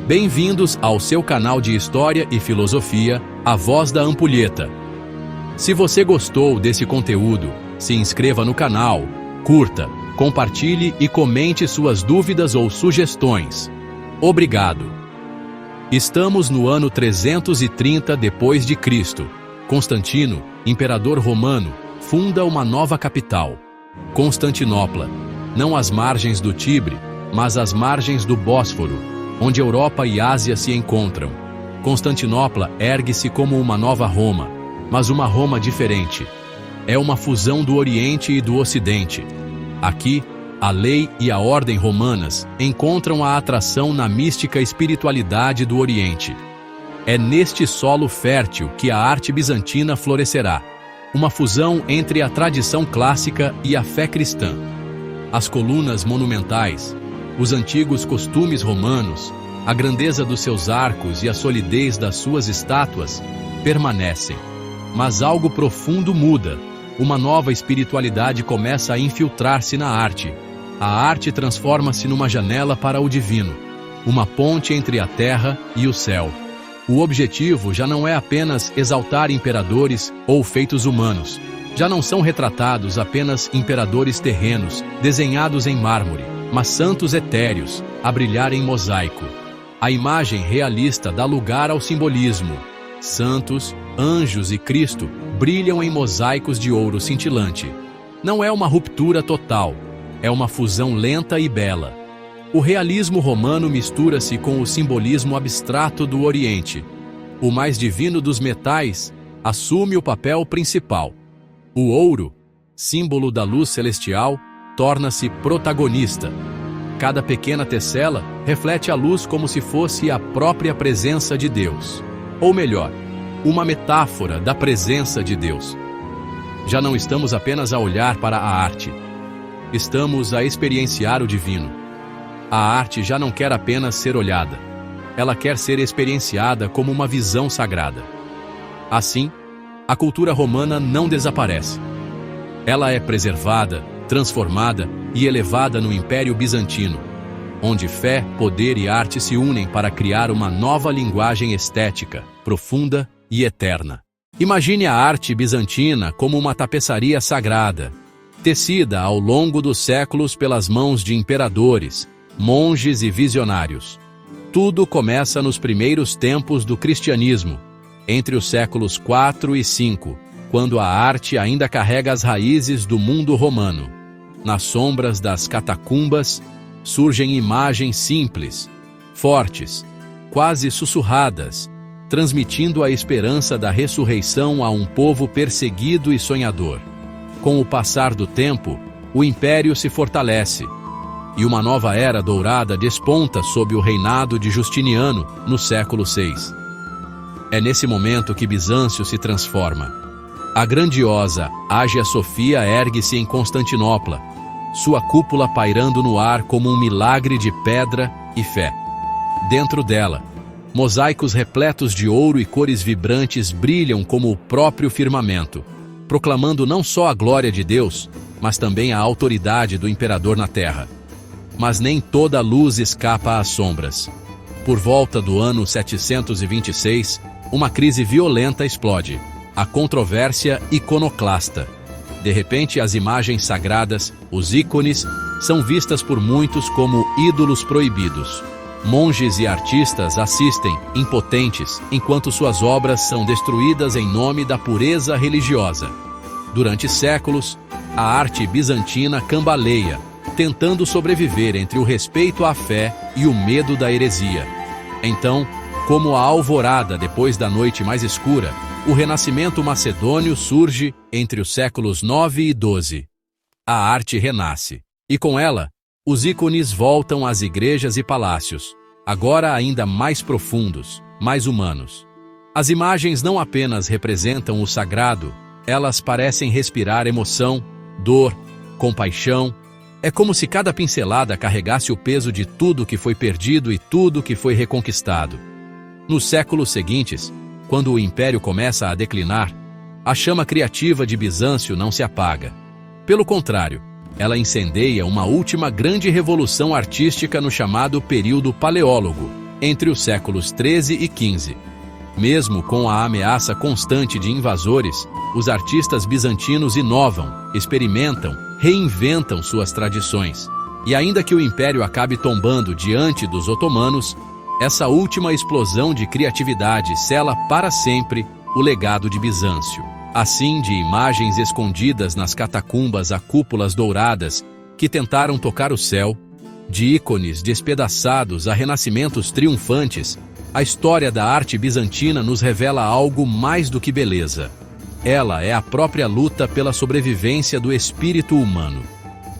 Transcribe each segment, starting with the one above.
Bem-vindos ao seu canal de História e Filosofia, A Voz da Ampulheta. Se você gostou desse conteúdo, se inscreva no canal, curta, compartilhe e comente suas dúvidas ou sugestões. Obrigado! Estamos no ano 330 d.C. Constantino, imperador romano, funda uma nova capital, Constantinopla, não às margens do Tibre, mas às margens do Bósforo, onde Europa e Ásia se encontram. Constantinopla ergue-se como uma nova Roma, mas uma Roma diferente. É uma fusão do Oriente e do Ocidente. Aqui, a lei e a ordem romanas encontram a atração na mística espiritualidade do Oriente. É neste solo fértil que a arte bizantina florescerá, uma fusão entre a tradição clássica e a fé cristã. As colunas monumentais, os antigos costumes romanos, a grandeza dos seus arcos e a solidez das suas estátuas permanecem. Mas algo profundo muda. Uma nova espiritualidade começa a infiltrar-se na arte. A arte transforma-se numa janela para o divino, uma ponte entre a terra e o céu. O objetivo já não é apenas exaltar imperadores ou feitos humanos. Já não são retratados apenas imperadores terrenos, desenhados em mármore, mas santos etéreos, a brilhar em mosaico. A imagem realista dá lugar ao simbolismo. Santos, anjos e Cristo brilham em mosaicos de ouro cintilante. Não é uma ruptura total, é uma fusão lenta e bela. O realismo romano mistura-se com o simbolismo abstrato do Oriente. O mais divino dos metais assume o papel principal. O ouro, símbolo da luz celestial, torna-se protagonista. Cada pequena tessela reflete a luz como se fosse a própria presença de Deus. Ou melhor, uma metáfora da presença de Deus. Já não estamos apenas a olhar para a arte. Estamos a experienciar o divino. A arte já não quer apenas ser olhada. Ela quer ser experienciada como uma visão sagrada. Assim, a cultura romana não desaparece. Ela é preservada, transformada e elevada no Império Bizantino, onde fé, poder e arte se unem para criar uma nova linguagem estética, profunda e eterna. Imagine a arte bizantina como uma tapeçaria sagrada, tecida ao longo dos séculos pelas mãos de imperadores, monges e visionários. Tudo começa nos primeiros tempos do cristianismo, entre os séculos IV e V, quando a arte ainda carrega as raízes do mundo romano. Nas sombras das catacumbas surgem imagens simples, fortes, quase sussurradas, transmitindo a esperança da ressurreição a um povo perseguido e sonhador. Com o passar do tempo, o império se fortalece, e uma nova era dourada desponta sob o reinado de Justiniano no século VI. É nesse momento que Bizâncio se transforma. A grandiosa Ágia Sofia ergue-se em Constantinopla, sua cúpula pairando no ar como um milagre de pedra e fé. Dentro dela, mosaicos repletos de ouro e cores vibrantes brilham como o próprio firmamento, proclamando não só a glória de Deus, mas também a autoridade do imperador na terra. Mas nem toda a luz escapa às sombras. Por volta do ano 726, uma crise violenta explode, a controvérsia iconoclasta. De repente, as imagens sagradas, os ícones, são vistas por muitos como ídolos proibidos. Monges e artistas assistem, impotentes, enquanto suas obras são destruídas em nome da pureza religiosa. Durante séculos, a arte bizantina cambaleia, tentando sobreviver entre o respeito à fé e o medo da heresia. Então, como a alvorada depois da noite mais escura, o renascimento macedônio surge entre os séculos IX e XII. A arte renasce, e com ela, os ícones voltam às igrejas e palácios, agora ainda mais profundos, mais humanos. As imagens não apenas representam o sagrado, elas parecem respirar emoção, dor, compaixão. É como se cada pincelada carregasse o peso de tudo que foi perdido e tudo que foi reconquistado. Nos séculos seguintes, quando o império começa a declinar, a chama criativa de Bizâncio não se apaga. Pelo contrário, ela incendeia uma última grande revolução artística no chamado período Paleólogo, entre os séculos 13 e 15. Mesmo com a ameaça constante de invasores, os artistas bizantinos inovam, experimentam, reinventam suas tradições. E ainda que o império acabe tombando diante dos otomanos, essa última explosão de criatividade sela para sempre o legado de Bizâncio. Assim, de imagens escondidas nas catacumbas a cúpulas douradas que tentaram tocar o céu, de ícones despedaçados a renascimentos triunfantes, a história da arte bizantina nos revela algo mais do que beleza. Ela é a própria luta pela sobrevivência do espírito humano.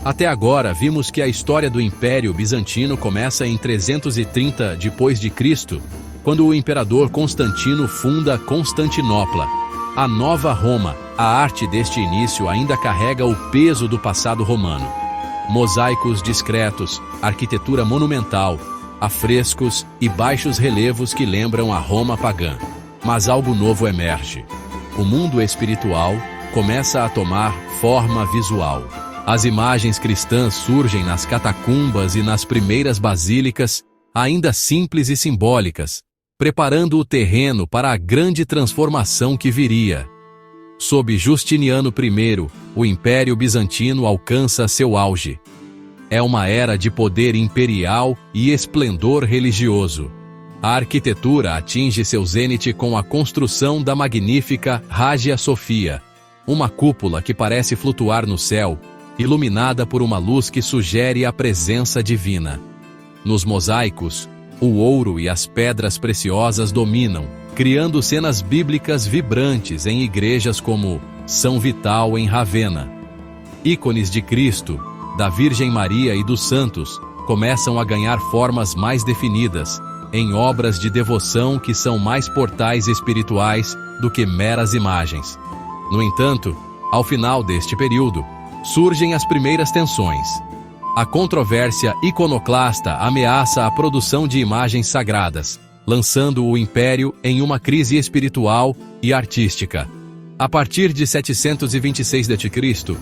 Até agora, vimos que a história do Império Bizantino começa em 330 d.C., quando o imperador Constantino funda Constantinopla, a Nova Roma. A arte deste início ainda carrega o peso do passado romano. Mosaicos discretos, arquitetura monumental, afrescos e baixos relevos que lembram a Roma pagã. Mas algo novo emerge. O mundo espiritual começa a tomar forma visual. As imagens cristãs surgem nas catacumbas e nas primeiras basílicas, ainda simples e simbólicas, preparando o terreno para a grande transformação que viria. Sob Justiniano I, o Império Bizantino alcança seu auge. É uma era de poder imperial e esplendor religioso. A arquitetura atinge seu zênite com a construção da magnífica Hagia Sophia, uma cúpula que parece flutuar no céu, iluminada por uma luz que sugere a presença divina. Nos mosaicos, o ouro e as pedras preciosas dominam, criando cenas bíblicas vibrantes em igrejas como São Vital em Ravenna. Ícones de Cristo, da Virgem Maria e dos santos começam a ganhar formas mais definidas, em obras de devoção que são mais portais espirituais do que meras imagens. No entanto, ao final deste período, surgem as primeiras tensões. A controvérsia iconoclasta ameaça a produção de imagens sagradas, lançando o império em uma crise espiritual e artística. A partir de 726 d.C.,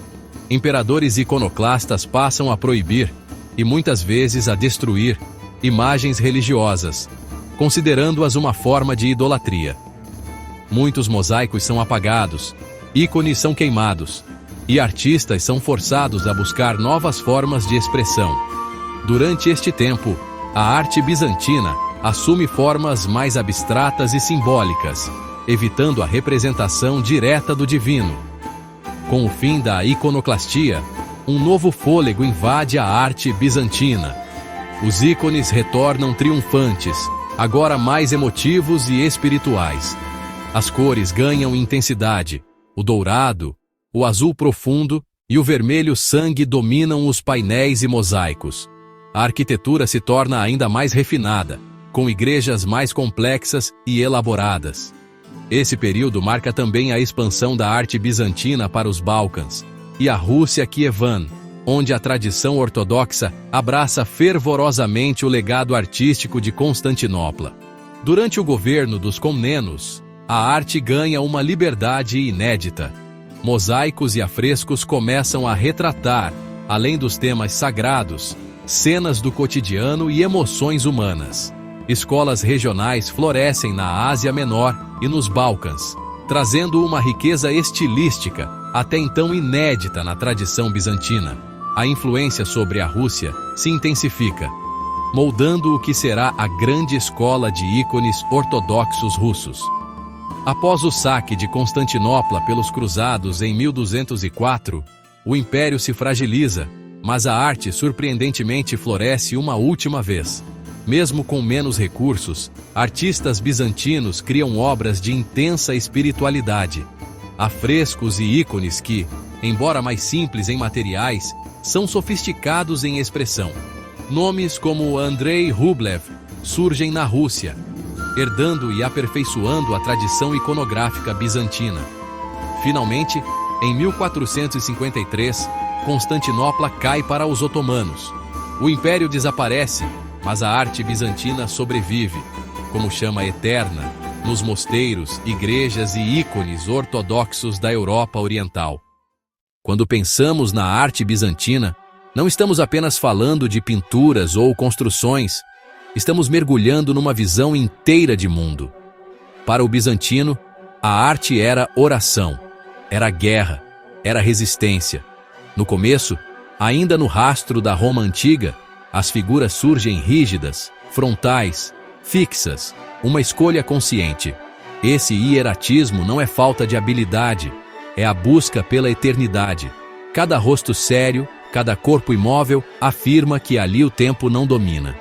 imperadores iconoclastas passam a proibir, e muitas vezes a destruir, imagens religiosas, considerando-as uma forma de idolatria. Muitos mosaicos são apagados, ícones são queimados, e artistas são forçados a buscar novas formas de expressão. Durante este tempo, a arte bizantina assume formas mais abstratas e simbólicas, evitando a representação direta do divino. Com o fim da iconoclastia, um novo fôlego invade a arte bizantina. Os ícones retornam triunfantes, agora mais emotivos e espirituais. As cores ganham intensidade, o dourado, o azul profundo e o vermelho sangue dominam os painéis e mosaicos. A arquitetura se torna ainda mais refinada, com igrejas mais complexas e elaboradas. Esse período marca também a expansão da arte bizantina para os Balcãs e a Rússia Kievan, onde a tradição ortodoxa abraça fervorosamente o legado artístico de Constantinopla. Durante o governo dos Comnenos, a arte ganha uma liberdade inédita. Mosaicos e afrescos começam a retratar, além dos temas sagrados, cenas do cotidiano e emoções humanas. Escolas regionais florescem na Ásia Menor e nos Balcãs, trazendo uma riqueza estilística até então inédita na tradição bizantina. A influência sobre a Rússia se intensifica, moldando o que será a grande escola de ícones ortodoxos russos. Após o saque de Constantinopla pelos cruzados em 1204, o império se fragiliza, mas a arte surpreendentemente floresce uma última vez. Mesmo com menos recursos, artistas bizantinos criam obras de intensa espiritualidade. Afrescos e ícones que, embora mais simples em materiais, são sofisticados em expressão. Nomes como Andrei Rublev surgem na Rússia, herdando e aperfeiçoando a tradição iconográfica bizantina. Finalmente, em 1453, Constantinopla cai para os otomanos. O império desaparece, mas a arte bizantina sobrevive, como chama eterna, nos mosteiros, igrejas e ícones ortodoxos da Europa Oriental. Quando pensamos na arte bizantina, não estamos apenas falando de pinturas ou construções, Estamos mergulhando numa visão inteira de mundo. Para o bizantino, a arte era oração, era guerra, era resistência. No começo, ainda no rastro da Roma antiga, as figuras surgem rígidas, frontais, fixas, uma escolha consciente. Esse hieratismo não é falta de habilidade, é a busca pela eternidade. Cada rosto sério, cada corpo imóvel afirma que ali o tempo não domina.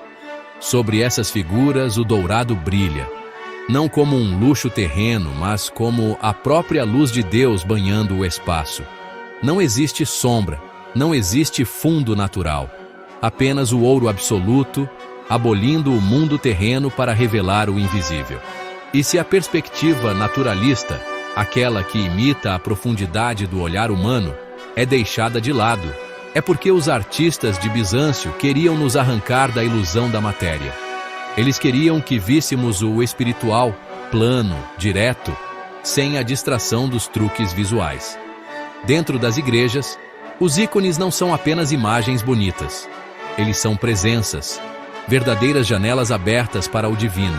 Sobre essas figuras o dourado brilha, não como um luxo terreno, mas como a própria luz de Deus banhando o espaço. Não existe sombra, não existe fundo natural, apenas o ouro absoluto, abolindo o mundo terreno para revelar o invisível. E se a perspectiva naturalista, aquela que imita a profundidade do olhar humano, é deixada de lado, é porque os artistas de Bizâncio queriam nos arrancar da ilusão da matéria. Eles queriam que víssemos o espiritual, plano, direto, sem a distração dos truques visuais. Dentro das igrejas, os ícones não são apenas imagens bonitas. Eles são presenças, verdadeiras janelas abertas para o divino.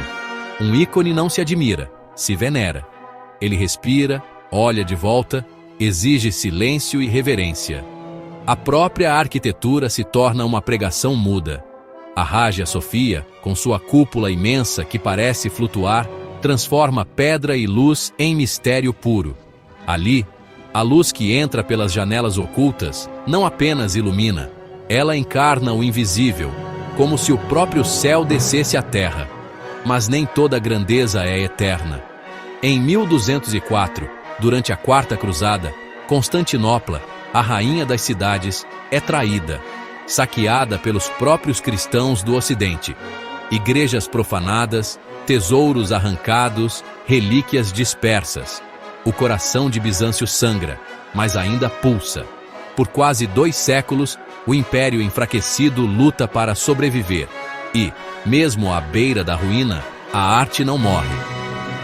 Um ícone não se admira, se venera. Ele respira, olha de volta, exige silêncio e reverência. A própria arquitetura se torna uma pregação muda. A Hagia Sophia, com sua cúpula imensa que parece flutuar, transforma pedra e luz em mistério puro. Ali, a luz que entra pelas janelas ocultas não apenas ilumina, ela encarna o invisível, como se o próprio céu descesse à terra. Mas nem toda grandeza é eterna. Em 1204, durante a Quarta Cruzada, Constantinopla, a rainha das cidades, é traída, saqueada pelos próprios cristãos do Ocidente. Igrejas profanadas, tesouros arrancados, relíquias dispersas. O coração de Bizâncio sangra, mas ainda pulsa. Por quase 2 séculos, o império enfraquecido luta para sobreviver. E, mesmo à beira da ruína, a arte não morre.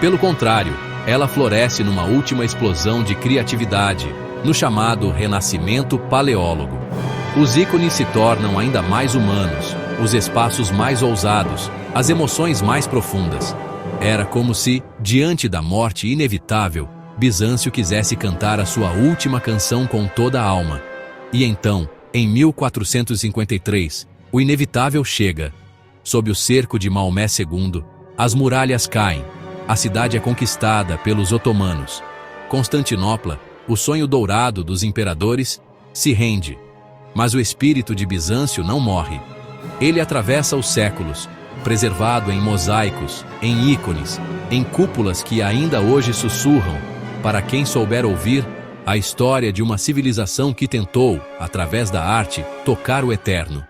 Pelo contrário, ela floresce numa última explosão de criatividade, no chamado Renascimento Paleólogo. Os ícones se tornam ainda mais humanos, os espaços mais ousados, as emoções mais profundas. Era como se, diante da morte inevitável, Bizâncio quisesse cantar a sua última canção com toda a alma. E então, em 1453, o inevitável chega. Sob o cerco de Maomé II, as muralhas caem, a cidade é conquistada pelos otomanos. Constantinopla, o sonho dourado dos imperadores, se rende. Mas o espírito de Bizâncio não morre. Ele atravessa os séculos, preservado em mosaicos, em ícones, em cúpulas que ainda hoje sussurram, para quem souber ouvir, a história de uma civilização que tentou, através da arte, tocar o eterno.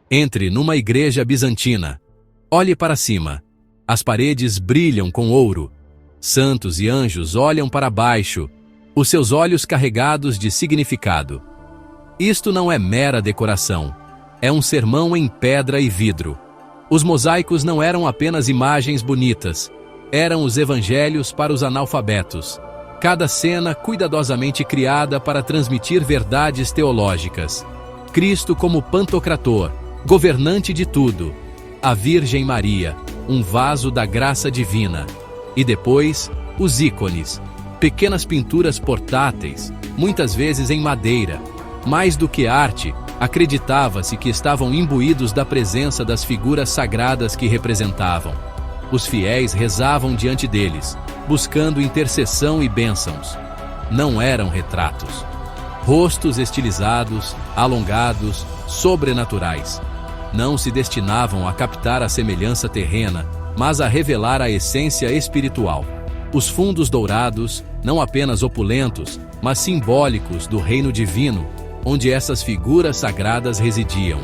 Entre numa igreja bizantina. Olhe para cima. As paredes brilham com ouro. Santos e anjos olham para baixo, os seus olhos carregados de significado. Isto não é mera decoração. É um sermão em pedra e vidro. Os mosaicos não eram apenas imagens bonitas. Eram os evangelhos para os analfabetos. Cada cena cuidadosamente criada para transmitir verdades teológicas. Cristo como Pantocrator, governante de tudo. A Virgem Maria, um vaso da graça divina. E depois, os ícones, pequenas pinturas portáteis, muitas vezes em madeira. Mais do que arte, acreditava-se que estavam imbuídos da presença das figuras sagradas que representavam. Os fiéis rezavam diante deles, buscando intercessão e bênçãos. Não eram retratos. Rostos estilizados, alongados, sobrenaturais. Não se destinavam a captar a semelhança terrena, mas a revelar a essência espiritual. Os fundos dourados, não apenas opulentos, mas simbólicos do reino divino, onde essas figuras sagradas residiam.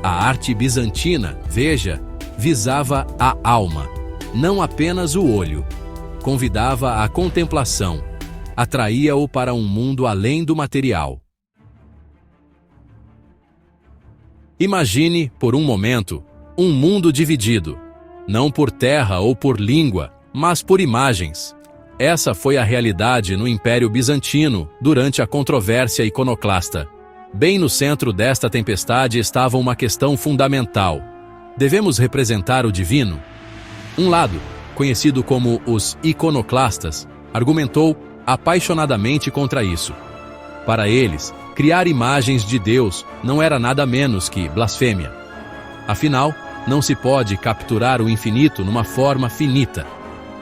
A arte bizantina, veja, visava a alma, não apenas o olho. Convidava à contemplação, atraía-o para um mundo além do material. Imagine, por um momento, um mundo dividido, não por terra ou por língua, mas por imagens. Essa foi a realidade no Império Bizantino durante a controvérsia iconoclasta. Bem no centro desta tempestade estava uma questão fundamental. Devemos representar o divino? Um lado, conhecido como os iconoclastas, argumentou apaixonadamente contra isso. Para eles, criar imagens de Deus não era nada menos que blasfêmia. Afinal, não se pode capturar o infinito numa forma finita.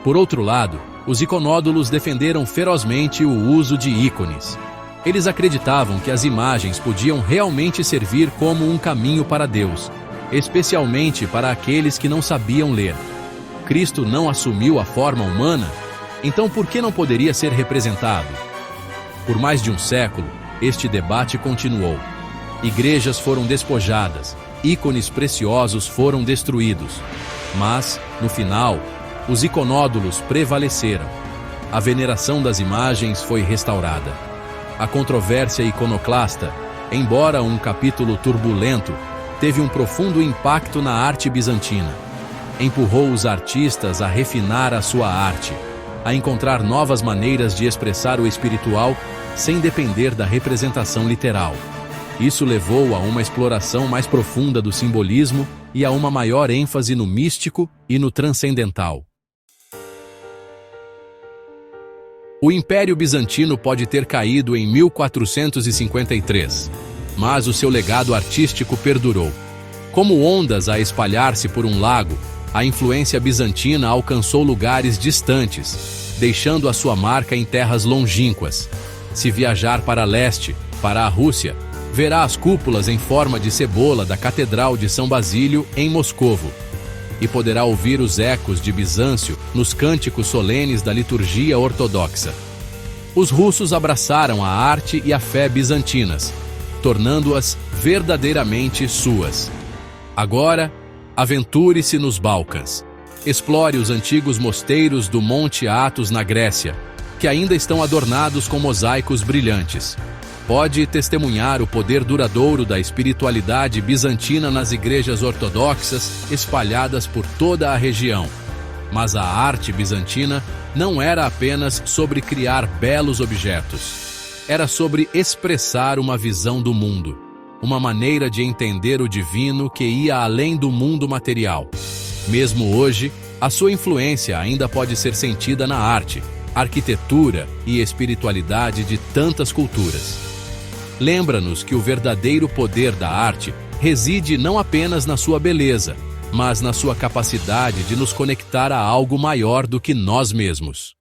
Por outro lado, os iconódulos defenderam ferozmente o uso de ícones. Eles acreditavam que as imagens podiam realmente servir como um caminho para Deus, especialmente para aqueles que não sabiam ler. Cristo não assumiu a forma humana, então por que não poderia ser representado? Por mais de um século, este debate continuou. Igrejas foram despojadas, ícones preciosos foram destruídos. Mas, no final, os iconódulos prevaleceram. A veneração das imagens foi restaurada. A controvérsia iconoclasta, embora um capítulo turbulento, teve um profundo impacto na arte bizantina. Empurrou os artistas a refinar a sua arte, a encontrar novas maneiras de expressar o espiritual sem depender da representação literal. Isso levou a uma exploração mais profunda do simbolismo e a uma maior ênfase no místico e no transcendental. O Império Bizantino pode ter caído em 1453, mas o seu legado artístico perdurou. Como ondas a espalhar-se por um lago, a influência bizantina alcançou lugares distantes, deixando a sua marca em terras longínquas. Se viajar para leste, para a Rússia, verá as cúpulas em forma de cebola da Catedral de São Basílio em Moscovo, e poderá ouvir os ecos de Bizâncio nos cânticos solenes da liturgia ortodoxa. Os russos abraçaram a arte e a fé bizantinas, tornando-as verdadeiramente suas. Agora, aventure-se nos Balcãs. Explore os antigos mosteiros do Monte Athos na Grécia, que ainda estão adornados com mosaicos brilhantes. Pode testemunhar o poder duradouro da espiritualidade bizantina nas igrejas ortodoxas espalhadas por toda a região. Mas a arte bizantina não era apenas sobre criar belos objetos. Era sobre expressar uma visão do mundo, uma maneira de entender o divino que ia além do mundo material. Mesmo hoje, a sua influência ainda pode ser sentida na arte, arquitetura e espiritualidade de tantas culturas. Lembra-nos que o verdadeiro poder da arte reside não apenas na sua beleza, mas na sua capacidade de nos conectar a algo maior do que nós mesmos.